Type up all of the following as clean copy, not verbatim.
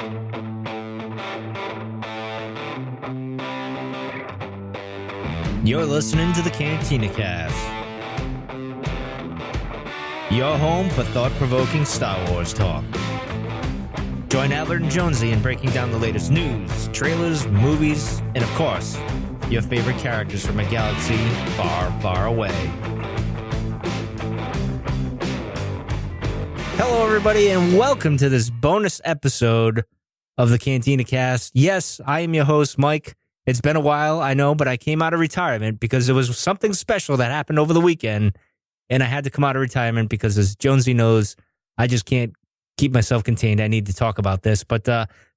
You're listening to the Cantina Cast, your home for thought-provoking Star Wars talk. Join Albert and Jonesy in breaking down the latest news, trailers, movies, and of course, your favorite characters from a galaxy far, far away. Hello, everybody, and welcome to this bonus episode of the Cantina Cast. Yes, I am your host, Mike. It's been a while, I know, but I came out of retirement because there was something special that happened over the weekend, and I had to come out of retirement because, as Jonesy knows, I just can't keep myself contained. I need to talk about this. But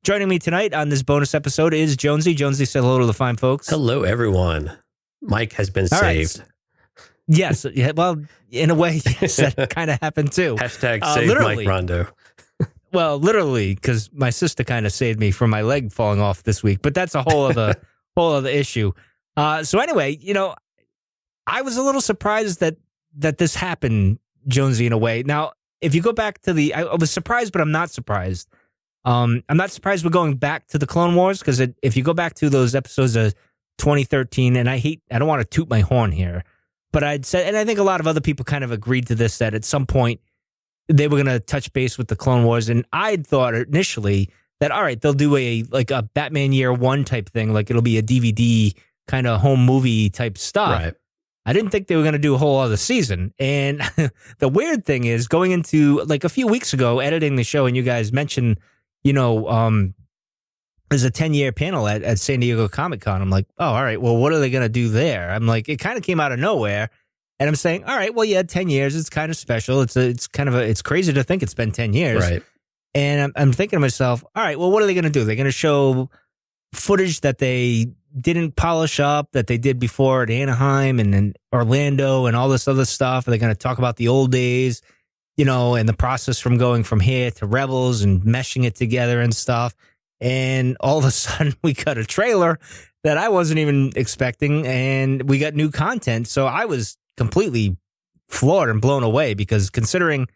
joining me tonight on this bonus episode is Jonesy. Jonesy, say hello to the fine folks. Hello, everyone. Mike has been saved. Right. Yes. Yeah, well, in a way, yes, that kind of happened too. Hashtag save Mike Rondo. Well, literally, because my sister kind of saved me from my leg falling off this week. But that's a whole other issue. So anyway, I was a little surprised that this happened, Jonesy, in a way. Now, if you go back to I was surprised, but I'm not surprised. I'm not surprised we're going back to the Clone Wars, because if you go back to those episodes of 2013, and I don't want to toot my horn here, but I'd said, and I think a lot of other people kind of agreed to this, that at some point they were going to touch base with the Clone Wars, and I'd thought initially that, all right, they'll do a Batman Year One type thing, like it'll be a DVD kind of home movie type stuff. Right. I didn't think they were going to do a whole other season. And the weird thing is, going into like a few weeks ago, editing the show, and you guys mentioned, there's a 10-year panel at San Diego Comic-Con. I'm like, oh, all right, well, what are they going to do there? I'm like, it kind of came out of nowhere. And I'm saying, all right, well, yeah, 10 years, it's kind of special. It's crazy to think it's been 10 years. Right. And I'm thinking to myself, all right, well, what are they going to do? They're going to show footage that they didn't polish up, that they did before at Anaheim and in Orlando and all this other stuff. Are they going to talk about the old days, and the process from going from here to Rebels and meshing it together and stuff? And all of a sudden we got a trailer that I wasn't even expecting, and we got new content. So I was completely floored and blown away, because considering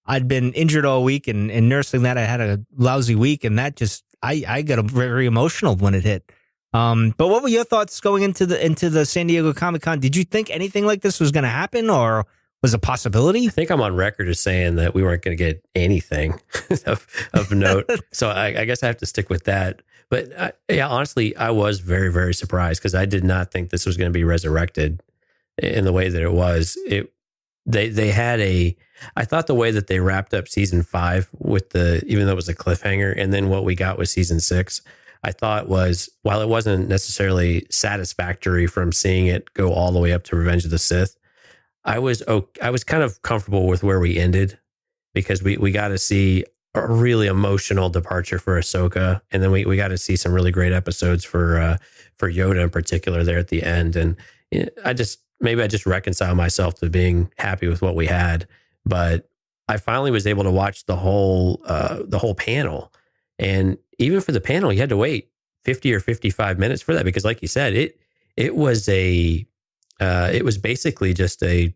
I'd been injured all week and nursing that, I had a lousy week, and that just, I got very emotional when it hit. But what were your thoughts going into the San Diego Comic-Con? Did you think anything like this was going to happen, or was a possibility? I think I'm on record as saying that we weren't going to get anything of note. So I guess I have to stick with that. But honestly, I was very, very surprised, because I did not think this was going to be resurrected in the way that it was. They had I thought the way that they wrapped up season 5 with even though it was a cliffhanger, and then what we got with season 6, I thought was, while it wasn't necessarily satisfactory from seeing it go all the way up to Revenge of the Sith, I was kind of comfortable with where we ended, because we got to see a really emotional departure for Ahsoka, and then we got to see some really great episodes for Yoda in particular there at the end. And I just reconcile myself to being happy with what we had. But I finally was able to watch the whole panel, and even for the panel, you had to wait 50 or 55 minutes for that, because, like you said, it was basically just a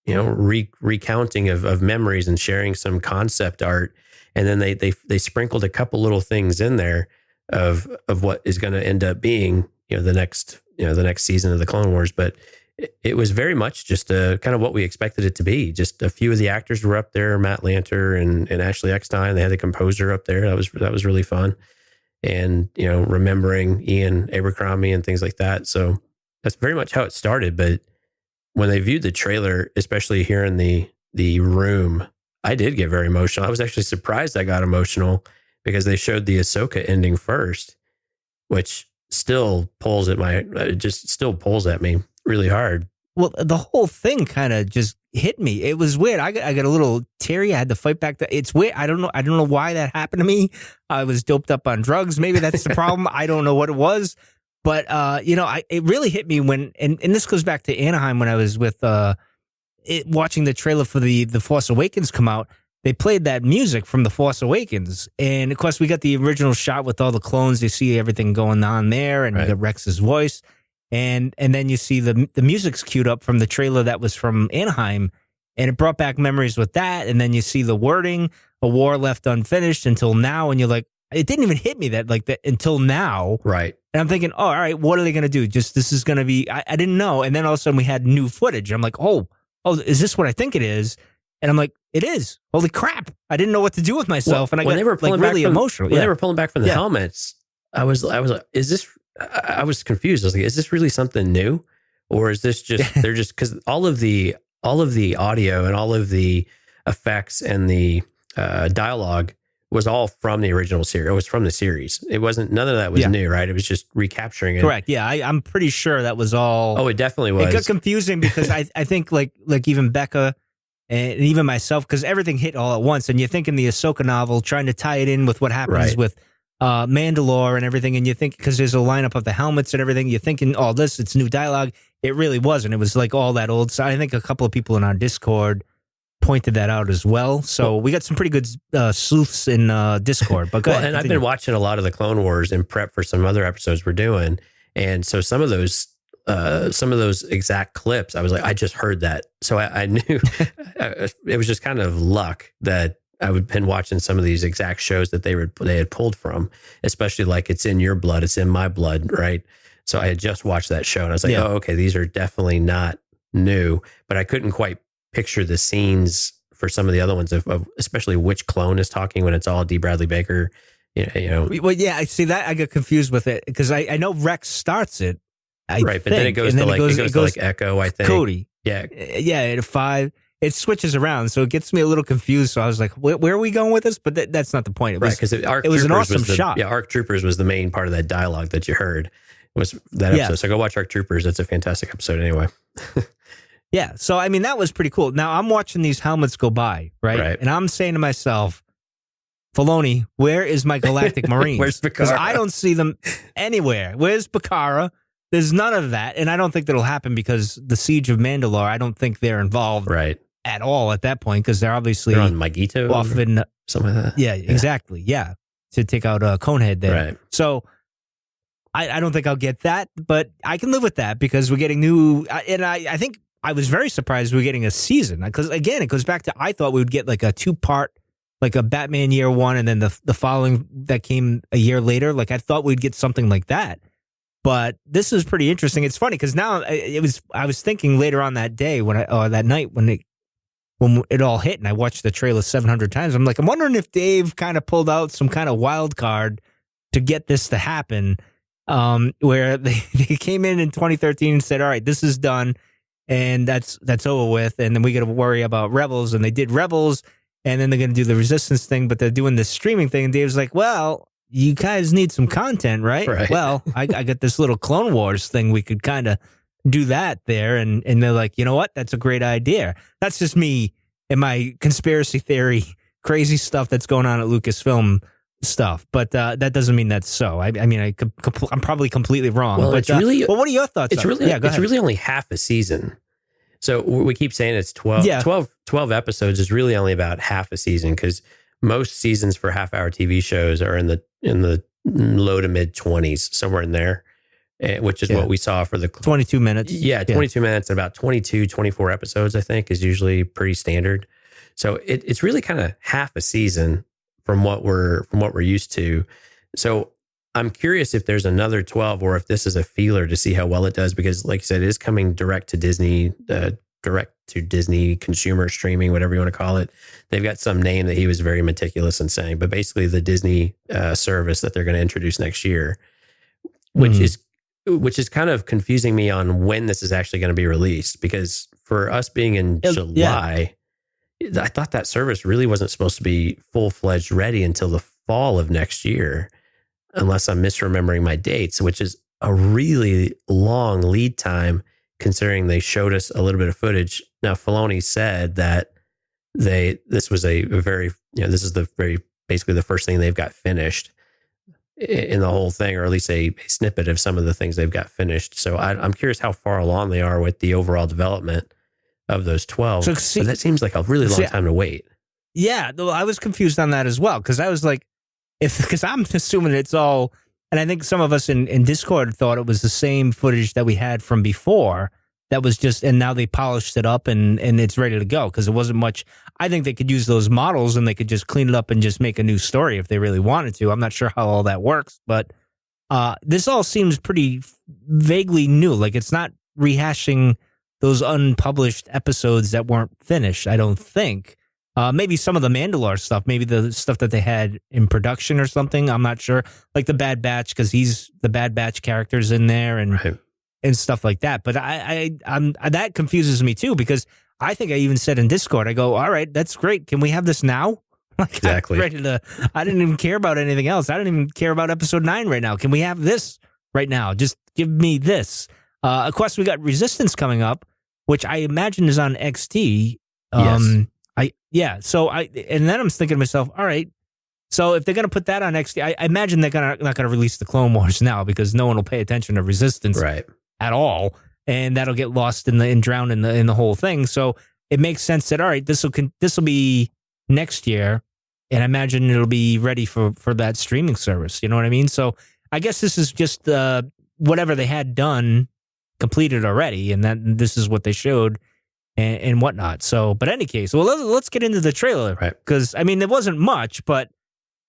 recounting of memories and sharing some concept art, and then they sprinkled a couple little things in there of what is going to end up being the next season of the Clone Wars. But it was very much just kind of what we expected it to be. Just a few of the actors were up there, Matt Lanter and Ashley Eckstein. They had the composer up there. That was really fun. And, remembering Ian Abercrombie and things like that. So that's very much how it started. But when they viewed the trailer, especially here in the room, I did get very emotional. I was actually surprised I got emotional, because they showed the Ahsoka ending first, which still pulls at me really hard. Well, the whole thing kind of just hit me. It was weird. I got a little teary. I had to fight back. It's weird. I don't know why that happened to me. I was doped up on drugs. Maybe that's the problem. I don't know what it was. But, it really hit me when, and this goes back to Anaheim when I was with watching the trailer for the Force Awakens come out. They played that music from the Force Awakens. And, of course, we got the original shot with all the clones. You see everything going on there, and right. You got Rex's voice. And then you see the music's queued up from the trailer that was from Anaheim, and it brought back memories with that. And then you see the wording, "A war left unfinished until now," and you're like, it didn't even hit me that until now. Right. And I'm thinking, oh, all right, what are they going to do? This is going to be, I didn't know. And then all of a sudden we had new footage. I'm like, oh, is this what I think it is? And I'm like, it is. Holy crap. I didn't know what to do with myself. And I got really emotional. When they were pulling back from the helmets, I was like, I was confused. I was like, is this really something new? Or is this just, they're just, because all of the audio and all of the effects and the dialogue was all from the original series. It was from the series. It wasn't, none of that was new, right? It was just recapturing it. Correct. Yeah. I'm pretty sure that was all. Oh, it definitely was. It got confusing because I think like even Becca and even myself, because everything hit all at once. And you think in the Ahsoka novel, trying to tie it in with what happens with Mandalore and everything. And you think, because there's a lineup of the helmets and everything, you're thinking all this, it's new dialogue. It really wasn't. It was like all that old. So I think a couple of people in our Discord pointed that out as well. So we got some pretty good sleuths in Discord. But go ahead, and I've been watching a lot of the Clone Wars in prep for some other episodes we're doing, and so some of those exact clips, I was like, I just heard that, so I knew it was just kind of luck that I would been watching some of these exact shows that they had pulled from, especially like It's in Your Blood, It's in My Blood, right? So I had just watched that show, and I was like, oh, okay, these are definitely not new, but I couldn't quite picture the scenes for some of the other ones of especially which clone is talking when it's all D. Bradley Baker. You know. Well, yeah, I see that. I got confused with it because I know Rex starts it. But then it goes to like Echo, I think. Cody. Yeah. Yeah, at 5. It switches around, so it gets me a little confused. So I was like, where are we going with this? But that's not the point. Because it was an awesome shot. Yeah, ARC Troopers was the main part of that dialogue that you heard. Was that episode. Yeah. So go watch ARC Troopers. That's a fantastic episode anyway. Yeah, so I mean that was pretty cool. Now I'm watching these helmets go by, right? And I'm saying to myself, Filoni, where is my Galactic Marines? Where's Bakara? Because I don't see them anywhere. Where's Bakara? There's none of that, and I don't think that'll happen because the Siege of Mandalore. I don't think they're involved at all at that point because they're obviously on Magito, often something like that. Yeah, exactly. Yeah, to take out Conehead there. Right. So I don't think I'll get that, but I can live with that because we're getting new, and I think. I was very surprised we were getting a season because, again, it goes back to I thought we would get like a 2-part, like a Batman Year One, and then the following that came a year later. Like I thought we'd get something like that, but this is pretty interesting. It's funny because now I was thinking later on that day that night when it all hit and I watched the trailer 700 times. I'm like, I'm wondering if Dave kind of pulled out some kind of wild card to get this to happen, where they came in 2013 and said, all right, this is done. And that's over with. And then we got to worry about Rebels. And they did Rebels. And then they're going to do the Resistance thing. But they're doing this streaming thing. And Dave's like, well, you guys need some content, right? Well, I got this little Clone Wars thing. We could kind of do that there. And they're like, you know what? That's a great idea. That's just me and my conspiracy theory, crazy stuff that's going on at Lucasfilm stuff, but that doesn't mean that's so. I mean, I'm probably completely wrong. Well, but it's really. Well, what are your thoughts? It's really. It's really only half a season. So we keep saying it's 12. Yeah. 12 episodes is really only about half a season because most seasons for half-hour TV shows are in the low to mid 20s, somewhere in there, which is what we saw for the 22 minutes. Yeah, 22 minutes, about 22, 24 episodes. I think is usually pretty standard. So it's really kind of half a season. From what we're used to. So I'm curious if there's another 12 or if this is a feeler to see how well it does, because like you said, it is coming direct to Disney consumer streaming, whatever you want to call it. They've got some name that he was very meticulous in saying, but basically the Disney service that they're going to introduce next year, which is kind of confusing me on when this is actually going to be released, because for us being in July, I thought that service really wasn't supposed to be full-fledged ready until the fall of next year, unless I'm misremembering my dates, which is a really long lead time considering they showed us a little bit of footage. Now, Filoni said that this was this is basically the first thing they've got finished in the whole thing, or at least a snippet of some of the things they've got finished. So I'm curious how far along they are with the overall development of those 12. So that seems like a really long time to wait. Yeah, I was confused on that as well, because I was like, because I'm assuming it's all, and I think some of us in Discord thought it was the same footage that we had from before that was just, and now they polished it up and it's ready to go because it wasn't much. I think they could use those models and they could just clean it up and just make a new story if they really wanted to. I'm not sure how all that works, but this all seems pretty vaguely new. Like it's not rehashing those unpublished episodes that weren't finished, I don't think. Maybe some of the Mandalore stuff, maybe the stuff that they had in production or something. I'm not sure. Like the Bad Batch, because the Bad Batch characters in there and stuff like that. But I'm that confuses me too, because I think I even said in Discord, I go, all right, that's great. Can we have this now? Like, exactly. I didn't even care about anything else. I didn't even care about episode 9 right now. Can we have this right now? Just give me this. Of course, we got Resistance coming up, which I imagine is on XT. Yes. And then I'm thinking to myself, all right, so if they're going to put that on XT, I imagine they're not going to release the Clone Wars now because no one will pay attention to Resistance at all. And that'll get lost and drowned in the whole thing. So it makes sense that, all right, this will be next year, and I imagine it'll be ready for that streaming service. You know what I mean? So I guess this is just whatever they had done completed already, and this is what they showed and whatnot. So, but in any case, well, let's get into the trailer, because I mean, there wasn't much, but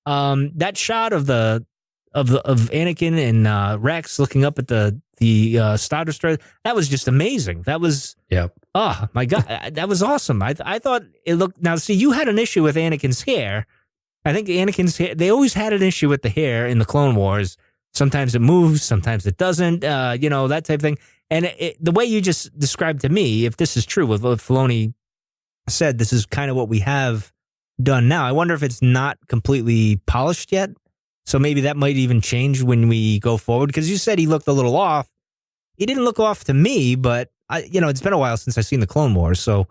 that shot of Anakin and Rex looking up at the Star Destroyer, that was just amazing. That was, oh my God, that was awesome. I thought it looked, now see, you had an issue with Anakin's hair. I think Anakin's hair, they always had an issue with the hair in the Clone Wars. Sometimes it moves, sometimes it doesn't, that type of thing. And the way you just described to me, if this is true, with what Filoni said, this is kind of what we have done now. I wonder if it's not completely polished yet. So maybe that might even change when we go forward. Because you said he looked a little off. He didn't look off to me, but it's been a while since I've seen the Clone Wars. So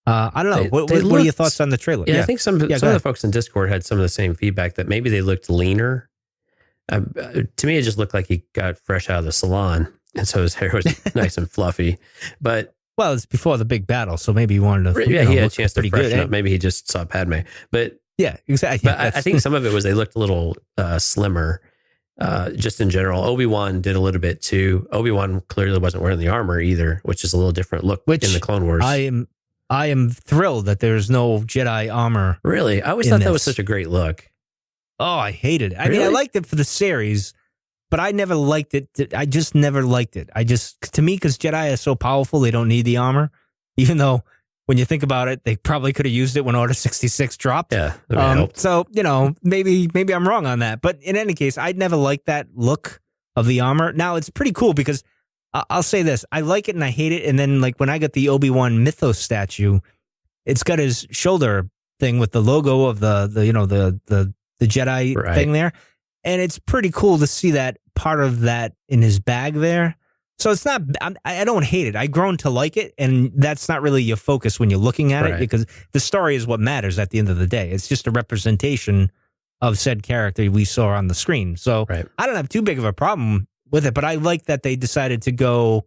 I don't know. What are your thoughts on the trailer? Yeah, I think some of the folks in Discord had some of the same feedback that maybe they looked leaner. To me, it just looked like he got fresh out of the salon. And so his hair was nice and fluffy. But well, it's before the big battle. So maybe he wanted to. He had a chance to freshen up. Maybe he just saw Padme. But yeah, exactly. But I think some of it was they looked a little slimmer, just in general. Obi-Wan did a little bit too. Obi-Wan clearly wasn't wearing the armor either, which is a little different look in the Clone Wars. I am thrilled that there's no Jedi armor. Really? I always thought that was such a great look. Oh, I hated it. I mean, I liked it for the series, but I never liked it. I just never liked it. To me, because Jedi are so powerful, they don't need the armor, even though when you think about it, they probably could have used it when Order 66 dropped. Yeah. So, maybe I'm wrong on that. But in any case, I'd never liked that look of the armor. Now, it's pretty cool because I'll say this. I like it and I hate it. And then like when I got the Obi-Wan Mythos statue, it's got his shoulder thing with the logo of the Jedi thing there. And it's pretty cool to see that part of that in his bag there. So it's not, I don't hate it. I've grown to like it. And that's not really your focus when you're looking at it, because the story is what matters at the end of the day. It's just a representation of said character we saw on the screen. So I don't have too big of a problem with it, but I like that they decided to go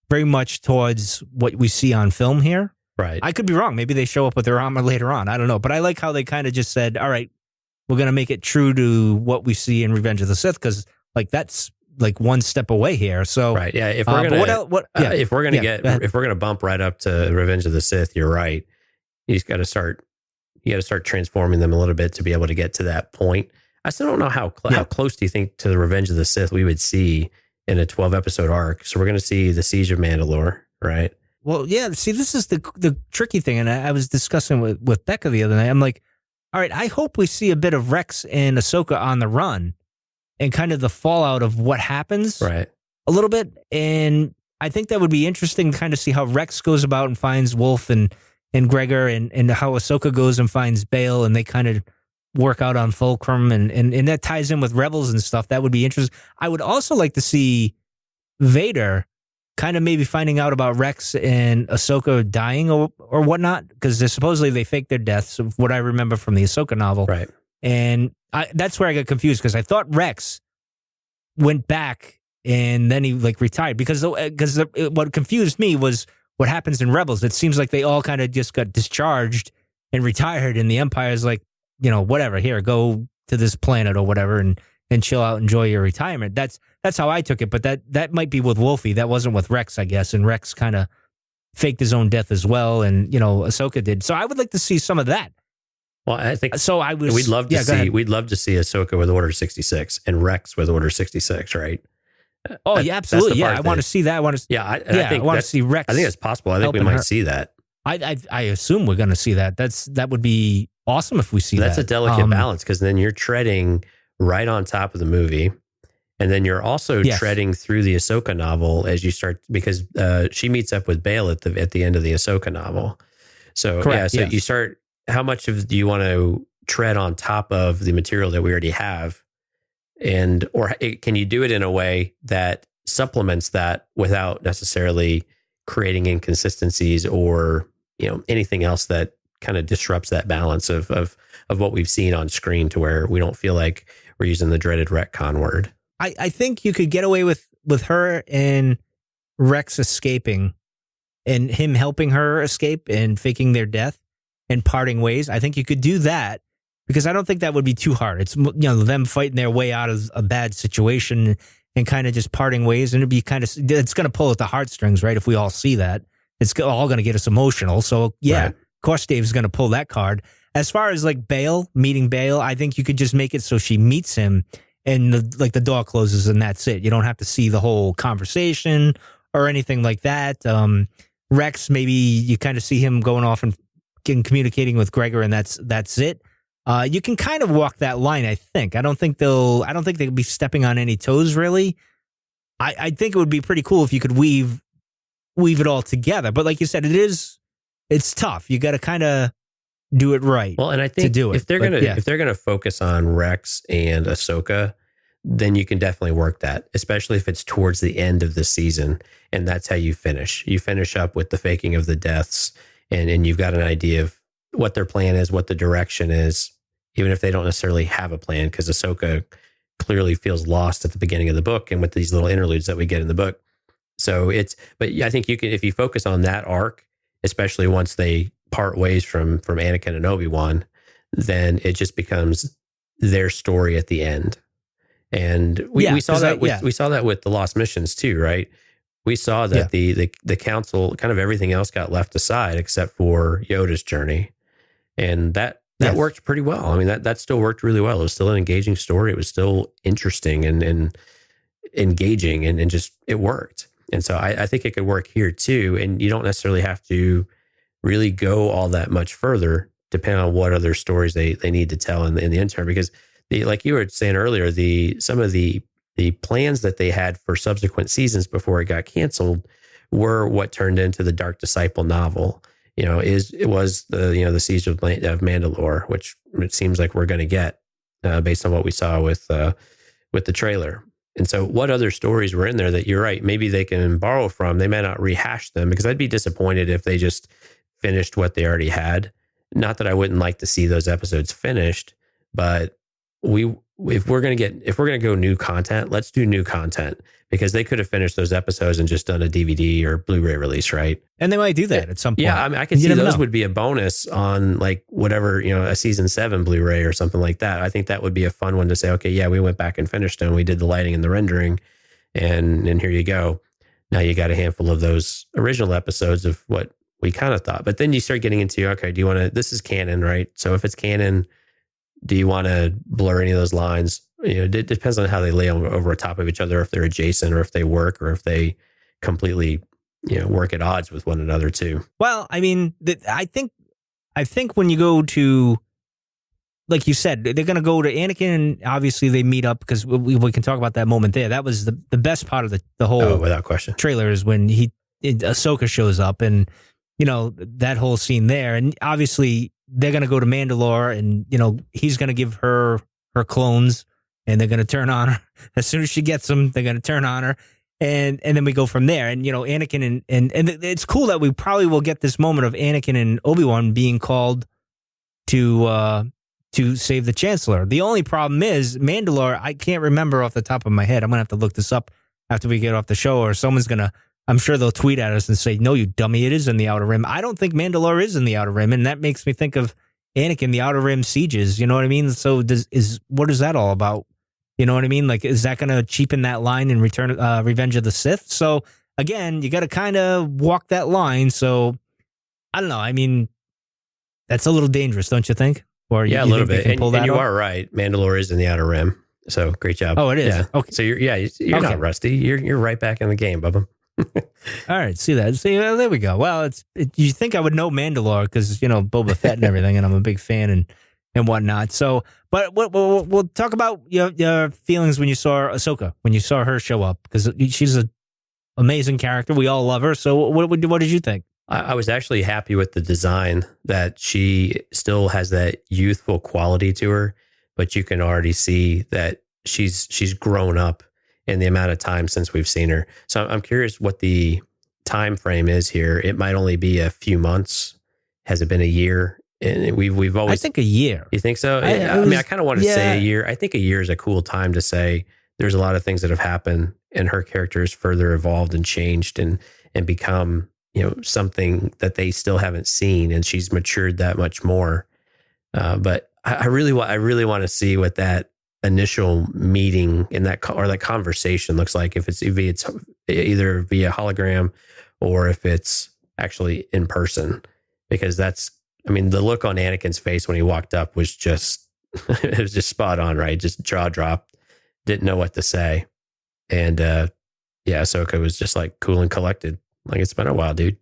very much towards what we see on film here. Right. I could be wrong. Maybe they show up with their armor later on. I don't know. But I like how they kind of just said, all right, we're going to make it true to what we see in Revenge of the Sith, because like that's like one step away here. So if we're gonna bump right up to Revenge of the Sith, you're right. You got to start transforming them a little bit to be able to get to that point. I still don't know how close do you think to the Revenge of the Sith we would see in a 12 episode arc. So we're going to see the Siege of Mandalore, right? Well, yeah. See, this is the tricky thing, and I was discussing with Becca the other night. I'm like, all right, I hope we see a bit of Rex and Ahsoka on the run, and kind of the fallout of what happens, a little bit. And I think that would be interesting to kind of see how Rex goes about and finds Wolf and Gregor, and how Ahsoka goes and finds Bail, and they kind of work out on Fulcrum, and that ties in with Rebels and stuff. That would be interesting. I would also like to see Vader kind of maybe finding out about Rex and Ahsoka dying or whatnot, because supposedly they faked their deaths, of what I remember from the Ahsoka novel. Right. And that's where I got confused, because I thought Rex went back and then he like retired, because what confused me was what happens in Rebels. It seems like they all kind of just got discharged and retired, and the Empire's like, whatever, here, go to this planet or whatever, and and chill out, enjoy your retirement. That's how I took it. But that might be with Wolfie. That wasn't with Rex, I guess. And Rex kind of faked his own death as well, and Ahsoka did. So I would like to see some of that. Well, I think so. We'd love to see. We'd love to see Ahsoka with Order 66 and Rex with Order 66, right? Oh yeah, absolutely. Yeah, I want to see that. I want to. Yeah, I want to see Rex. I think it's possible. I think we might see that. I assume we're going to see that. That would be awesome if we see that. That's a delicate balance, because then you're treading right on top of the movie, and then you're also treading through the Ahsoka novel as you start, because she meets up with Bail at the end of the Ahsoka novel. So correct, you start. How much do you want to tread on top of the material that we already have? Or can you do it in a way that supplements that without necessarily creating inconsistencies or anything else that kind of disrupts that balance of what we've seen on screen, to where we don't feel like we're using the dreaded retcon word? I think you could get away with her and Rex escaping, and him helping her escape and faking their death and parting ways. I think you could do that, because I don't think that would be too hard. It's them fighting their way out of a bad situation and kind of just parting ways, and it'd be it's going to pull at the heartstrings, right? If we all see that, it's all going to get us emotional. So yeah, Of course Dave's going to pull that card. As far as like meeting Bail, I think you could just make it so she meets him and the door closes and that's it. You don't have to see the whole conversation or anything like that. Rex, maybe you kind of see him going off and communicating with Gregor, and that's it. You can kind of walk that line, I think. I don't think they'll be stepping on any toes, really. I think it would be pretty cool if you could weave it all together. But like you said, it's tough. You got to kind of do it right. Well, and I think if they're gonna focus on Rex and Ahsoka, then you can definitely work that, especially if it's towards the end of the season, and that's how you finish. You finish up with the faking of the deaths, and you've got an idea of what their plan is, what the direction is, even if they don't necessarily have a plan, because Ahsoka clearly feels lost at the beginning of the book and with these little interludes that we get in the book. So but I think you can, if you focus on that arc, especially once they part ways from Anakin and Obi-Wan, then it just becomes their story at the end. And we saw that with the Lost Missions too, right? We saw that the council, kind of everything else got left aside except for Yoda's journey. And that worked pretty well. I mean, that still worked really well. It was still an engaging story. It was still interesting and engaging, and just, it worked. And so I think it could work here too. And you don't necessarily have to really go all that much further, depending on what other stories they need to tell in the interim. Because like you were saying earlier, some of the plans that they had for subsequent seasons before it got canceled were what turned into the Dark Disciple novel. It was the Siege of Mandalore, which it seems like we're going to get based on what we saw with the trailer. And so what other stories were in there that, you're right, maybe they can borrow from? They may not rehash them, because I'd be disappointed if they just finished what they already had. Not that I wouldn't like to see those episodes finished, but if we're going to go new content, let's do new content, because they could have finished those episodes and just done a DVD or Blu-ray release, right? And they might do that at some point. Yeah, I mean, I can see those would be a bonus on like whatever, a season 7 Blu-ray or something like that. I think that would be a fun one to say, okay, yeah, we went back and finished them. We did the lighting and the rendering, and here you go. Now you got a handful of those original episodes of what we kind of thought. But then you start getting into, okay, do you want to, this is canon, right? So if it's canon, do you want to blur any of those lines? It depends on how they lay over top of each other, if they're adjacent or if they work, or if they completely, work at odds with one another too. Well, I mean, I think when you go to, like you said, they're going to go to Anakin, and obviously they meet up, because we can talk about that moment there. That was the best part of the whole without question trailer, is when Ahsoka shows up, and that whole scene there. And obviously they're going to go to Mandalore, and he's going to give her clones, and they're going to turn on her as soon as she gets them. They're going to turn on her, and then we go from there. And Anakin and it's cool that we probably will get this moment of Anakin and Obi-Wan being called to save the Chancellor. The only problem is Mandalore. I can't remember off the top of my head. I'm gonna have to look this up after we get off the show, or someone's gonna. I'm sure they'll tweet at us and say, "No, you dummy! It is in the Outer Rim." I don't think Mandalore is in the Outer Rim, and that makes me think of Anakin, the Outer Rim sieges. You know what I mean? So what is that all about? You know what I mean? Like, is that going to cheapen that line in Revenge of the Sith? So again, you got to kind of walk that line. So I don't know. I mean, that's a little dangerous, don't you think? Or Yeah, a you little think they bit. can pull And that you off? are right. Mandalore is in the Outer Rim. So great job. Oh, it is. Yeah. Okay. So you're Okay. not rusty. You're right back in the game, Bubba. All right. See that? See, there we go. Well, you think I would know Mandalore because Boba Fett and everything, and I'm a big fan and whatnot. So, but we'll talk about your feelings when you saw Ahsoka, when you saw her show up, because she's an amazing character. We all love her. So, what did you think? I was actually happy with the design, that she still has that youthful quality to her, but you can already see that she's grown up in the amount of time since we've seen her. So I'm curious what the time frame is here. It might only be a few months. Has it been a year? And we've always, I think a year. You think so? I kind of want to say a year. I think a year is a cool time to say there's a lot of things that have happened, and her character is further evolved and changed and become something that they still haven't seen, and she's matured that much more. But I really want to see what that initial meeting in that conversation looks like. If it's either via hologram or if it's actually in person, because the look on Anakin's face when he walked up was just it was just spot on, right? Just jaw dropped, didn't know what to say, and Ahsoka was just like cool and collected. Like, it's been a while, dude.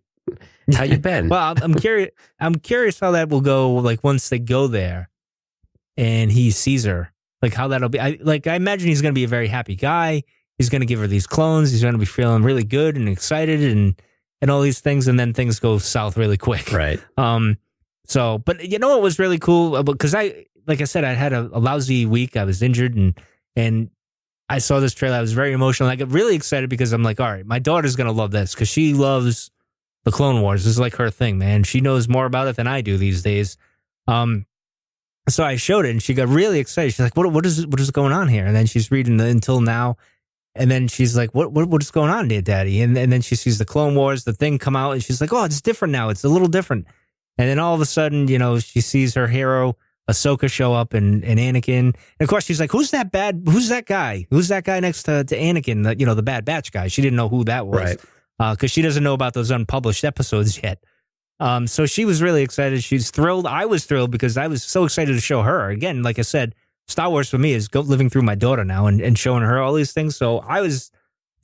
How you been? Well, I'm curious. I'm curious how that will go. Like, once they go there, and he sees her, like how that'll be. I imagine he's going to be a very happy guy. He's going to give her these clones. He's going to be feeling really good and excited and all these things. And then things go south really quick. Right. So, but what was really cool? Because like I said, I had a lousy week. I was injured and I saw this trailer. I was very emotional. I got really excited because I'm like, all right, my daughter's going to love this because she loves the Clone Wars. This is like her thing, man. She knows more about it than I do these days. So I showed it and she got really excited. She's like, what is going on here? And then she's reading the Until Now. And then she's like, what is going on, dear daddy? And then she sees the Clone Wars, the thing come out, and she's like, oh, it's different now. It's a little different. And then all of a sudden, she sees her hero, Ahsoka, show up and Anakin. And of course, she's like, who's that guy? Who's that guy next to Anakin? The Bad Batch guy. She didn't know who that was. Right. Because she doesn't know about those unpublished episodes yet. So she was really excited. She's thrilled. I was thrilled because I was so excited to show her. Again, like I said, Star Wars for me is living through my daughter now and showing her all these things. So I was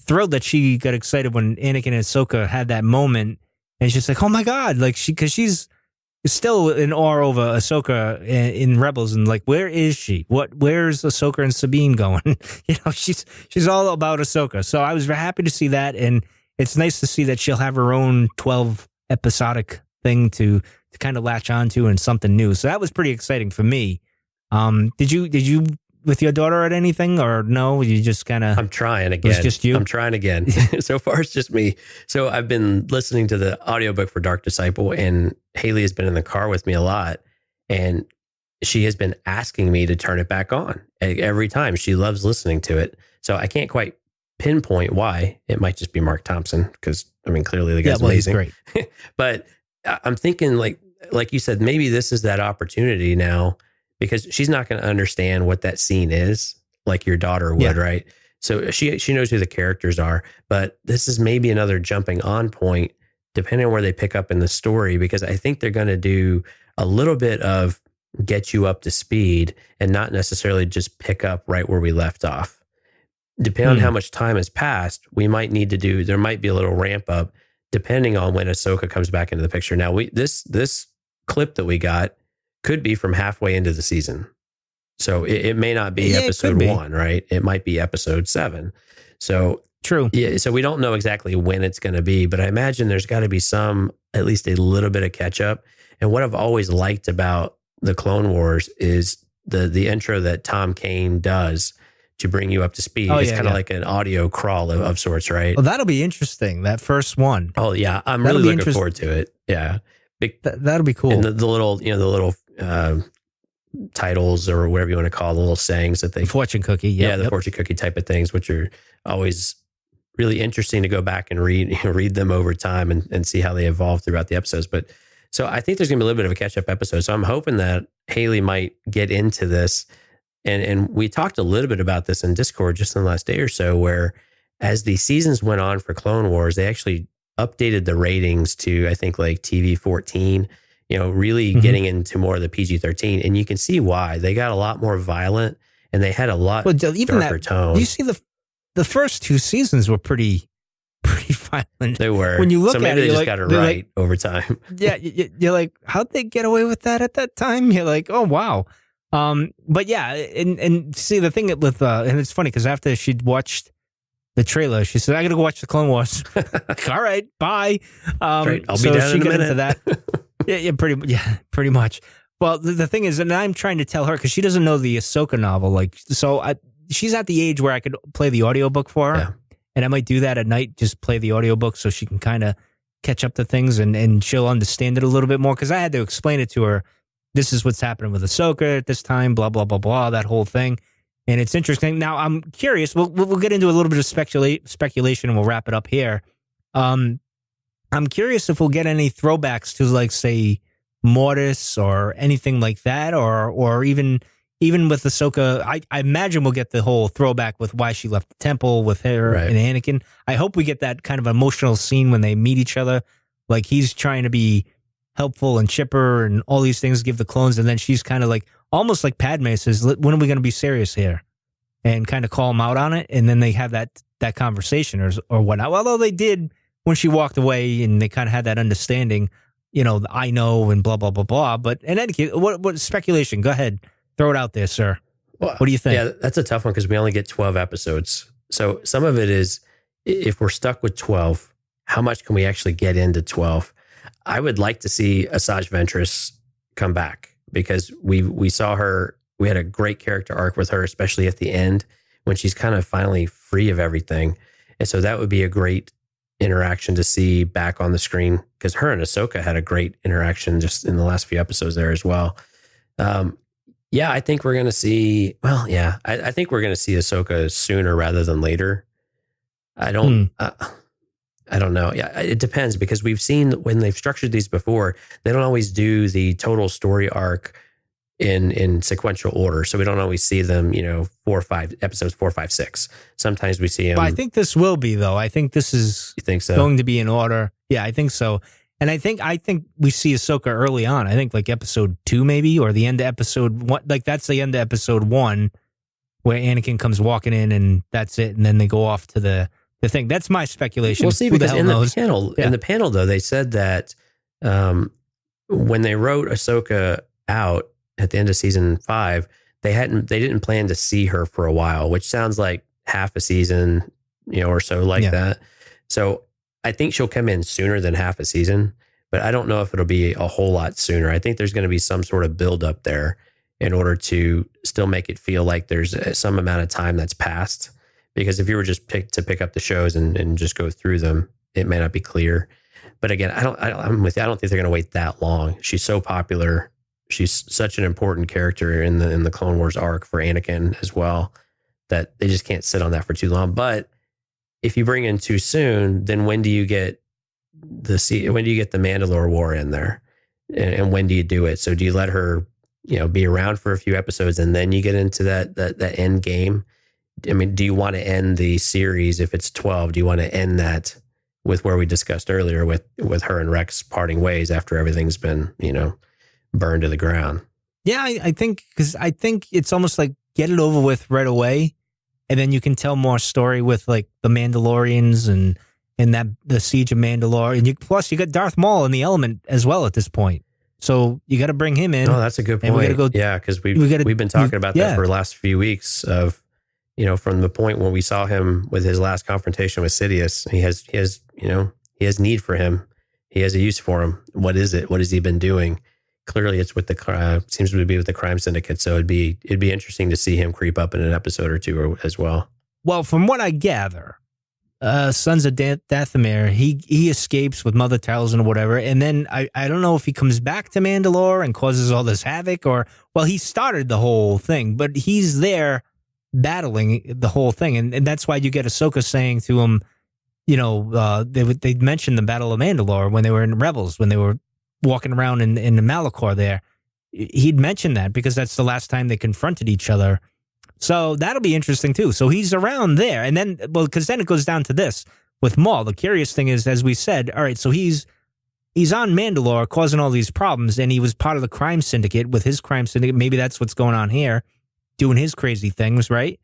thrilled that she got excited when Anakin and Ahsoka had that moment. And she's like, oh my God, because she's still in awe over Ahsoka in Rebels. And like, where is she? Where's Ahsoka and Sabine going? She's all about Ahsoka. So I was very happy to see that. And it's nice to see that she'll have her own 12 episodic thing to kind of latch onto and something new. So that was pretty exciting for me. Did you with your daughter at anything or no? You just kind of. I'm trying again. It's just you. I'm trying again. So far, it's just me. So I've been listening to the audiobook for Dark Disciple, and Haley has been in the car with me a lot, and she has been asking me to turn it back on every time. She loves listening to it. So I can't quite pinpoint why. It might just be Mark Thompson because clearly the guy's amazing. He's great. But I'm thinking like you said, maybe this is that opportunity now. Because she's not going to understand what that scene is like your daughter would, right? So she knows who the characters are, but this is maybe another jumping on point depending on where they pick up in the story, because I think they're going to do a little bit of get you up to speed and not necessarily just pick up right where we left off. Depending on how much time has passed, there might be a little ramp up depending on when Ahsoka comes back into the picture. Now, this clip that we got could be from halfway into the season. So it may not be episode 1, right? It might be episode 7. So true. Yeah. So we don't know exactly when it's going to be, but I imagine there's got to be at least a little bit of catch up. And what I've always liked about the Clone Wars is the intro that Tom Kane does to bring you up to speed. It's kind of like an audio crawl of sorts, right? Well, that'll be interesting. That first one. Oh yeah. I'm really looking forward to it. Yeah. That'll be cool. And the little titles or whatever you want to call the little sayings that they fortune cookie. The fortune cookie type of things, which are always really interesting to go back and read them over time and see how they evolve throughout the episodes. But so I think there's gonna be a little bit of a catch up episode. So I'm hoping that Haley might get into this And we talked a little bit about this in Discord just in the last day or so, where as the seasons went on for Clone Wars, they actually updated the ratings to, I think, like TV 14, really getting into more of the PG-13. And you can see why. They got a lot more violent and they had a lot darker tone. You see the first 2 seasons were pretty violent. They were. When you look so maybe at it, they just got it right over time. Yeah, you're like, how'd they get away with that at that time? You're like, oh wow. But yeah, and see the thing with and it's funny because after she'd watched the trailer, she said, "I got to go watch the Clone Wars." All right, bye. Right, I'll be down in a minute. Into that. pretty much. Well, the thing is, and I'm trying to tell her because she doesn't know the Ahsoka novel. She's at the age where I could play the audiobook for her. Yeah. And I might do that at night, just play the audiobook so she can kind of catch up to things and she'll understand it a little bit more. Because I had to explain it to her. This is what's happening with Ahsoka at this time, blah, blah, blah, blah, that whole thing. And it's interesting. Now, I'm curious. We'll get into a little bit of speculation and we'll wrap it up here. I'm curious if we'll get any throwbacks to, like, say, Mortis or anything like that, or even with Ahsoka, I imagine we'll get the whole throwback with why she left the temple with her and Anakin. I hope we get that kind of emotional scene when they meet each other. Like he's trying to be helpful and chipper and all these things, give the clones. And then she's kind of like, almost like Padme says, when are we going to be serious here? And kind of call him out on it. And then they have that conversation or whatnot. Although they did when she walked away and they kind of had that understanding, I know and blah, blah, blah, blah. But in any case, what speculation? Go ahead. Throw it out there, sir. Well, what do you think? Yeah, that's a tough one because we only get 12 episodes. So some of it is, if we're stuck with 12, how much can we actually get into 12? I would like to see Asajj Ventress come back because we saw her. We had a great character arc with her, especially at the end when she's kind of finally free of everything. And so that would be a great interaction to see back on the screen because her and Ahsoka had a great interaction just in the last few episodes there as well. Yeah, I think we're going to see, I think we're going to see Ahsoka sooner rather than later. I don't know. Yeah, it depends because we've seen when they've structured these before, they don't always do the total story arc in sequential order. So we don't always see them, 4 or 5 episodes, 4, 5, 6. Sometimes we see them. But I think this will be though. I think this is you think so? Going to be in order. Yeah, I think so. And I think we see Ahsoka early on. I think like episode 2 maybe, or the end of episode 1. Like that's the end of episode 1 where Anakin comes walking in and that's it. And then they go off to the thing. That's my speculation. We'll see. Who because the hell knows? In the panel though, they said that when they wrote Ahsoka out at the end of season 5, they didn't plan to see her for a while, which sounds like half a season, or so like that. So I think she'll come in sooner than half a season, but I don't know if it'll be a whole lot sooner. I think there's going to be some sort of build up there in order to still make it feel like there's some amount of time that's passed. Because if you were just to pick up the shows and just go through them, it may not be clear. But again, I'm with you. I don't think they're going to wait that long. She's so popular. She's such an important character in the Clone Wars arc for Anakin as well that they just can't sit on that for too long. But if you bring in too soon, then when do you get the Mandalore War in there, and when do you do it? So do you let her, be around for a few episodes and then you get into that end game? I mean, do you want to end the series if it's 12? Do you want to end that with where we discussed earlier with her and Rex parting ways after everything's been, burned to the ground? Yeah, I think it's almost like get it over with right away. And then you can tell more story with like the Mandalorians and that the Siege of Mandalore. And plus you got Darth Maul in the element as well at this point. So you got to bring him in. Oh, that's a good point. Yeah, because we've been talking about that for the last few weeks of, from the point when we saw him with his last confrontation with Sidious, he has need for him. He has a use for him. What is it? What has he been doing? Clearly, it's with seems to be with the crime syndicate. So it'd be interesting to see him creep up in an episode or two as well. Well, from what I gather, Sons of Dathomir, he escapes with Mother Talzin or whatever, and then I don't know if he comes back to Mandalore and causes all this havoc, or he started the whole thing, but he's there battling the whole thing, and that's why you get Ahsoka saying to him, they mentioned the Battle of Mandalore when they were in Rebels, when they were walking around in the Malachor there. he'd mentioned that because that's the last time they confronted each other. So that'll be interesting too. So he's around there. And then, well, because then it goes down to this with Maul. The curious thing is, as we said, all right, so he's on Mandalore causing all these problems, and he was part of the crime syndicate with his crime syndicate. Maybe that's what's going on here, doing his crazy things, right?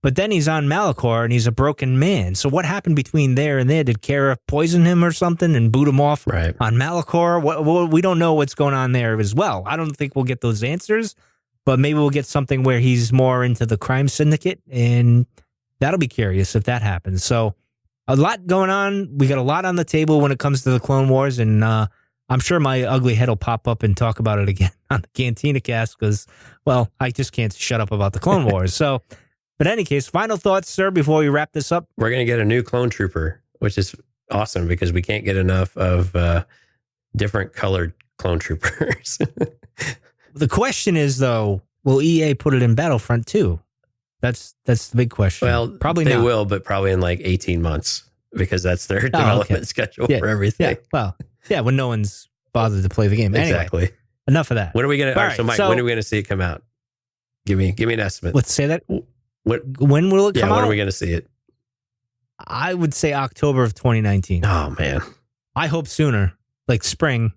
But then he's on Malachor, and he's a broken man. So what happened between there and there? Did Kara poison him or something and boot him off on Malachor? We don't know what's going on there as well. I don't think we'll get those answers, but maybe we'll get something where he's more into the crime syndicate, and that'll be curious if that happens. So a lot going on. We got a lot on the table when it comes to the Clone Wars, and I'm sure my ugly head will pop up and talk about it again on the Cantina Cast because, well, I just can't shut up about the Clone Wars. So, but in any case, final thoughts, sir, before we wrap this up? We're going to get a new clone trooper, which is awesome because we can't get enough of different colored clone troopers. The question is, though, will EA put it in Battlefront too? That's the big question. Well, probably they not. will, but probably in like 18 months because that's their development schedule for everything. Yeah, well, yeah, when no one's bothered to play the game. Exactly. Anyway, enough of that. When are we going to? So, Mike, when are we going to see it come out? Give me an estimate. Let's say that. When will it come out? When are we going to see it? I would say October of 2019. Oh man, I hope sooner, like spring.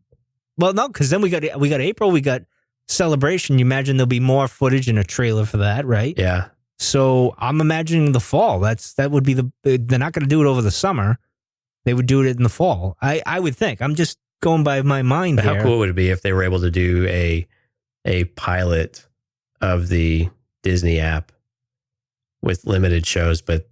Well, no, because then we got April. We got Celebration. You imagine there'll be more footage and a trailer for that, right? Yeah. So I'm imagining the fall. That would be they're not going to do it over the summer. They would do it in the fall. I would think. I'm just going by my mind but here. How cool would it be if they were able to do a pilot of the Disney app with limited shows, but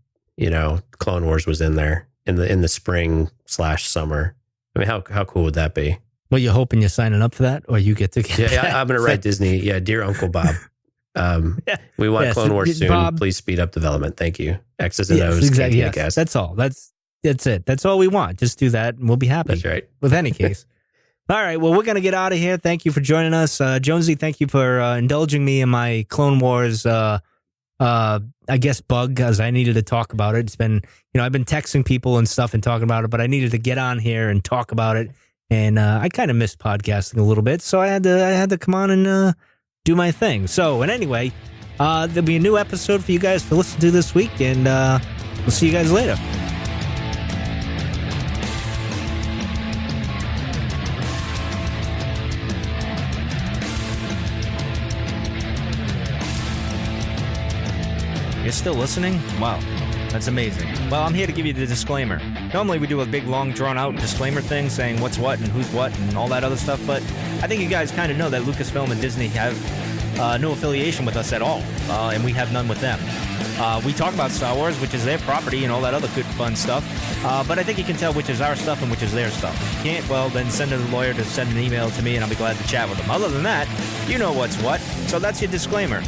Clone Wars was in there in the spring/summer. I mean, how cool would that be? Well, you hoping you're signing up for that, or you get to get I'm going to write Disney. Yeah, dear Uncle Bob. We want Clone Wars soon. Bob, please speed up development. Thank you. X's and O's. Exactly. Yes, that's all. That's it. That's all we want. Just do that, and we'll be happy. That's right. With any case. All right. Well, we're going to get out of here. Thank you for joining us. Jonesy, thank you for indulging me in my Clone Wars, I guess, bug, because I needed to talk about it. It's been, I've been texting people and stuff and talking about it, but I needed to get on here and talk about it. And I kind of missed podcasting a little bit, so I had to come on and do my thing. So, and anyway, there'll be a new episode for you guys to listen to this week, and we'll see you guys later. You're still listening? Wow, that's amazing. Well, I'm here to give you the disclaimer. Normally we do a big, long, drawn-out disclaimer thing saying what's what and who's what and all that other stuff, but I think you guys kind of know that Lucasfilm and Disney have no affiliation with us at all, and we have none with them. We talk about Star Wars, which is their property and all that other good, fun stuff, but I think you can tell which is our stuff and which is their stuff. If you can't, well, then send a lawyer to send an email to me, and I'll be glad to chat with them. Other than that, you know what's what, so that's your disclaimer.